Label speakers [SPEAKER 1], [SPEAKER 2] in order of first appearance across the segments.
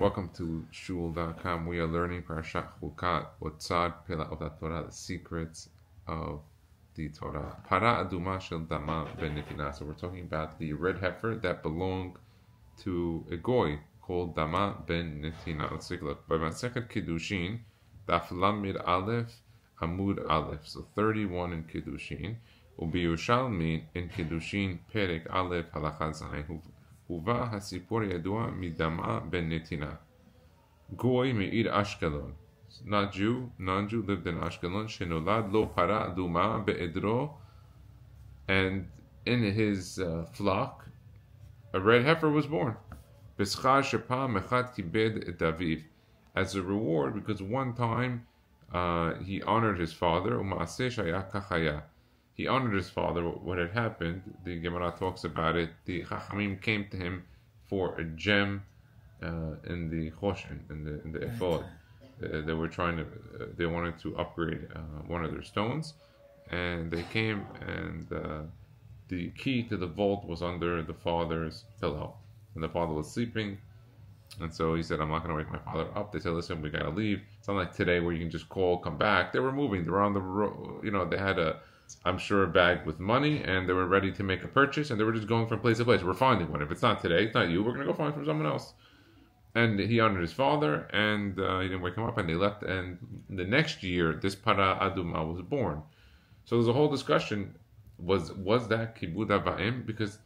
[SPEAKER 1] Welcome to Shul.com. We are learning Parashat Chukat, Otzad Pela Torah, the secrets of the Torah. Para Aduma Shel Dama Ben NETINA. So we're talking about the red heifer that belonged to a goy called Dama Ben NETINA. Let's take a look. By Masechet Kiddushin, Daf Lamed Aleph, Amud Aleph. So 31 in Kiddushin. Ubiyushalmi in Kiddushin Perek Aleph Halacha Zayin. Uva hasippur yadua midama ben NETINA. Goy me'ir Ashkelon. Not Jew, non-Jew, lived in Ashkelon. Shenolad lo para aduma be'edro. And in his flock, a red heifer was born. B'schar shepa mechat kibed et aviv. As a reward, because one time he honored his father. U'maaseh shaya kachaya. He honored his father. What had happened, the Gemara talks about it. The Chachamim came to him for a gem in the Choshen, in the ephod. They wanted to upgrade one of their stones, and they came, and the key to the vault was under the father's pillow, and the father was sleeping. And so he said, "I'm not going to wake my father up." They said, "Listen, we got to leave." It's not like today where you can just call, come back. They were moving. They were on the road. They had I'm sure a bag with money, and they were ready to make a purchase, and they were just going from place to place. We're finding one. If it's not today, it's not you. We're going to go find from someone else. And he honored his father, and he didn't wake him up, and they left. And the next year, this Para Aduma was born. So there's a whole discussion. Was that Kibud Avayim? Because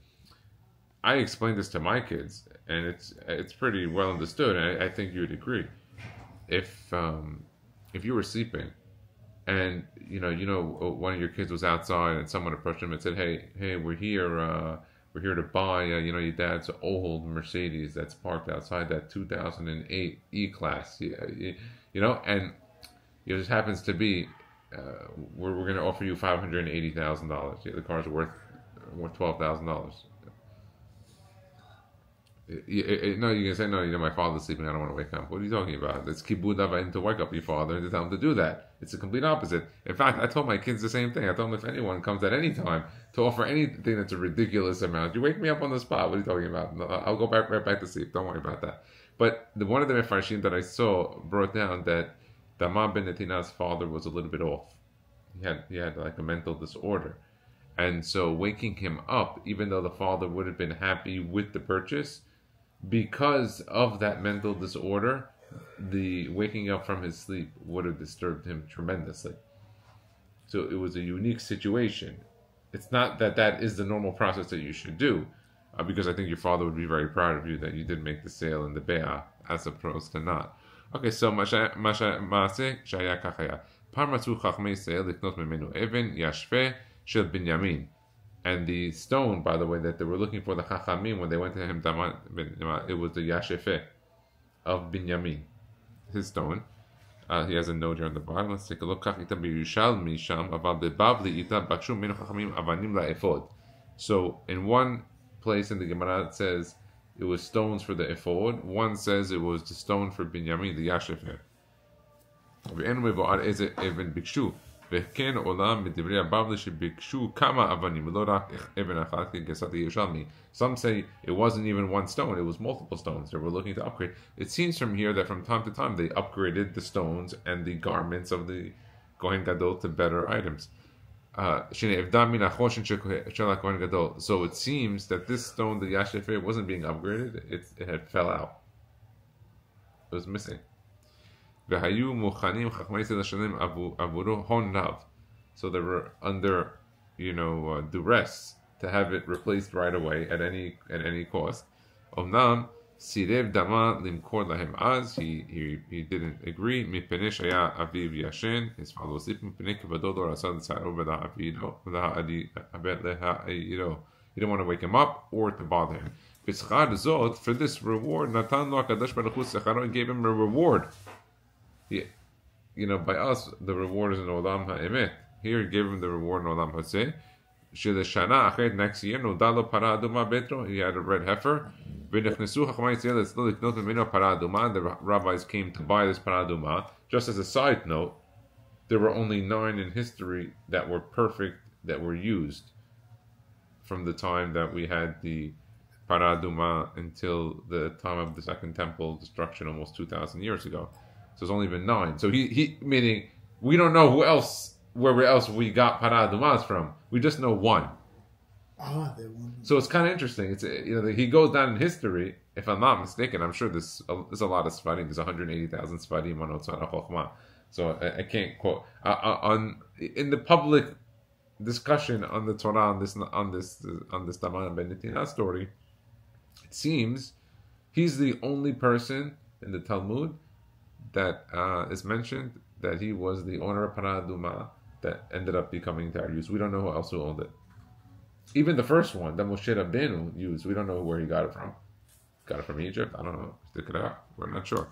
[SPEAKER 1] I explained this to my kids, and it's pretty well understood, and I think you would agree. If you were sleeping, and one of your kids was outside, and someone approached him and said, "Hey, we're here to buy your dad's old Mercedes that's parked outside, that 2008 E-Class, and it just happens to be we're going to offer you $580,000. The car's worth $12,000." No, you can say, "No, my father's sleeping, I don't want to wake up." What are you talking about? It's kibud avayim to wake up your father and to tell him to do that. It's the complete opposite. In fact, I told my kids the same thing. I told them, if anyone comes at any time to offer anything that's a ridiculous amount, you wake me up on the spot. What are you talking about? No, I'll go right back to sleep. Don't worry about that. But one of the mefarshim that I saw brought down that Dama ben NETINA's father was a little bit off. He had like a mental disorder. And so waking him up, even though the father would have been happy with the purchase, because of that mental disorder, the waking up from his sleep would have disturbed him tremendously. So it was a unique situation. It's not that is the normal process that you should do, because I think your father would be very proud of you that you did make the sale in the be'ah, as opposed to not. Okay, so Maseh shaya kachaya. Parmatzu chachmei se'el liknot memenu even yashfeh shel Binyamin. And the stone, by the way, that they were looking for, the Chachamim, when they went to him, it was the Yashefeh of Binyamin, his stone. He has a note here on the bottom. Let's take a look. So in one place in the Gemara it says it was stones for the ephod. One says it was the stone for Binyamin, the Yashefeh. וכן עולה מדברי הבבלי שביקשו כמה אבנים ולא רק אבן אחת כגרסת הירושלמי. Some say it wasn't even one stone, it was multiple stones they were looking to upgrade. It seems from here that from time to time they upgraded the stones and the garments of the Kohen Gadol to better items. So it seems that this stone, the Yashefeh, wasn't being upgraded, it had fell out. It was missing. So they were under, duress to have it replaced right away at any cost. Omnam sirev Dama limkor lahem az. He didn't agree. Mipnei shaya aviv yashen. His father was sleeping. Mipnei kivado lo rasa l'tzaro v'da avido v'da abed leha. He didn't want to wake him up or to bother him. B'schar zot, for this reward, Natan lo HaKadosh Baruch Hu secharo, gave him a reward. By us, the reward is in Olam HaEmet. Here, he gave him the reward in Olam HaSeh. Shana achet, next year, Nodalo Para Aduma Betro, he had a red heifer. V'nechnesu Chachamay Yisrael, it's still liknot memeno Para Aduma. The rabbis came to buy this Para Aduma. Just as a side note, there were only 9 in history that were perfect, that were used from the time that we had the Para Duma until the time of the Second Temple destruction, almost 2,000 years ago. So it's only been 9. So he meaning we don't know where else we got Para Dumas from. We just know 1. So it's kind of interesting. It's he goes down in history. If I'm not mistaken, I'm sure there's a lot of Sfarim. There's 180,000 Sfarim on Otzara Chochmah. So I can't quote in the public discussion on the Torah on this DAMA ben NETINA story. It seems he's the only person in the Talmud that is mentioned that he was the owner of Para Duma that ended up becoming Darius. We don't know who else who owned it. Even the first one that Moshe Rabbeinu used, we don't know where he got it from. Got it from Egypt? I don't know. Stick it out. We're not sure.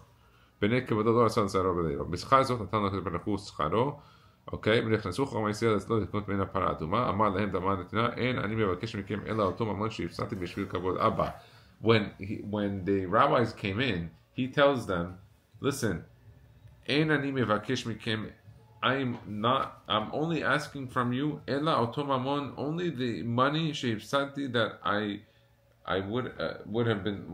[SPEAKER 1] Okay. ונכנסו חכמי ישראל אצלו לקנות מן הפרה האדומה, אמר להם דמה נתינה, אין אני מבקש מכם אלא אותו ממון שהפסדתי בשביל כבוד אבא. When the rabbis came in, he tells them, listen, אין אני מבקש מכם, I'm only asking from you, אלא אותו ממון, only the money שהפסדתי that I would have been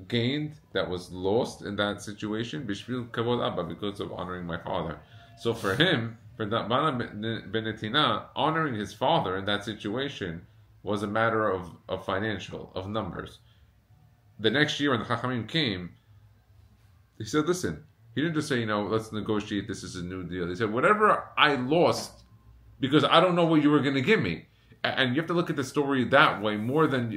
[SPEAKER 1] gained, that was lost in that situation, בשביל כבוד אבא, because of honoring my father. So for him, for DAMA ben NETINA, honoring his father in that situation was a matter of financial, of numbers. The next year when the Chachamim came, he said, listen, he didn't just say, let's negotiate, this is a new deal. He said, whatever I lost, because I don't know what you were going to give me. And you have to look at the story that way, more than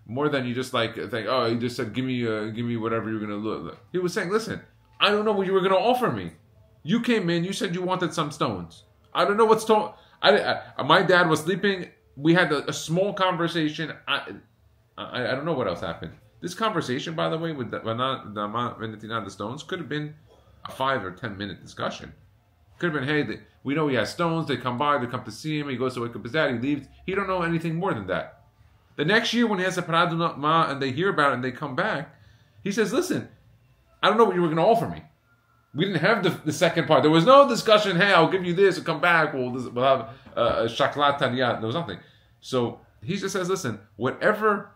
[SPEAKER 1] you just like think, oh, he just said, give me whatever you're going to look. He was saying, listen, I don't know what you were going to offer me. You came in, you said you wanted some stones. I don't know what stone. My dad was sleeping. We had a small conversation. I don't know what else happened. This conversation, by the way, with DAMA ben NETINA, the stones, could have been a 5 or 10 minute discussion. Could have been, hey, we know he has stones. They come to see him. He goes to wake up his dad. He leaves. He don't know anything more than that. The next year when he has a Para Duma and they hear about it and they come back, he says, listen, I don't know what you were going to offer me. We didn't have the second part. There was no discussion, hey, I'll give you this, and come back, we'll have shaklat taniyat. There was nothing. So he just says, listen, whatever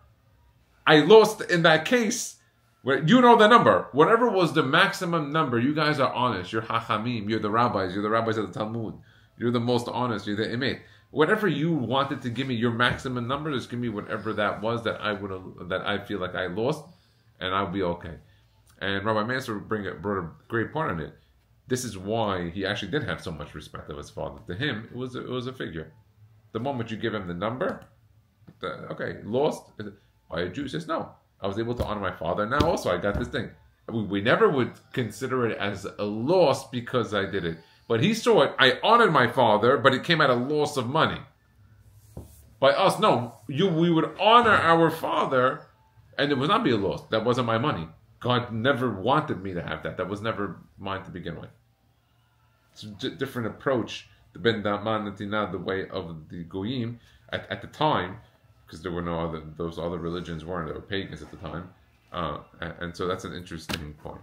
[SPEAKER 1] I lost in that case, you know the number. Whatever was the maximum number, you guys are honest. You're hachamim, you're the rabbis of the Talmud. You're the most honest, you're the emet. Whatever you wanted to give me, your maximum number, just give me whatever that was that I feel like I lost, and I'll be okay. And Rabbi Mansur brought a great point on it. This is why he actually did have so much respect of his father. To him, it was a figure. The moment you give him the number, lost by a Jew, he says, no, I was able to honor my father. Now also I got this thing. We never would consider it as a loss because I did it. But he saw it, I honored my father, but it came at a loss of money. By us, no, we would honor our father, and it would not be a loss. That wasn't my money. God never wanted me to have that. That was never mine to begin with. It's a different approach. The ben DAMA NETINA, the way of the Goyim at the time, because there were those other religions weren't. They were pagans at the time. And so that's an interesting point.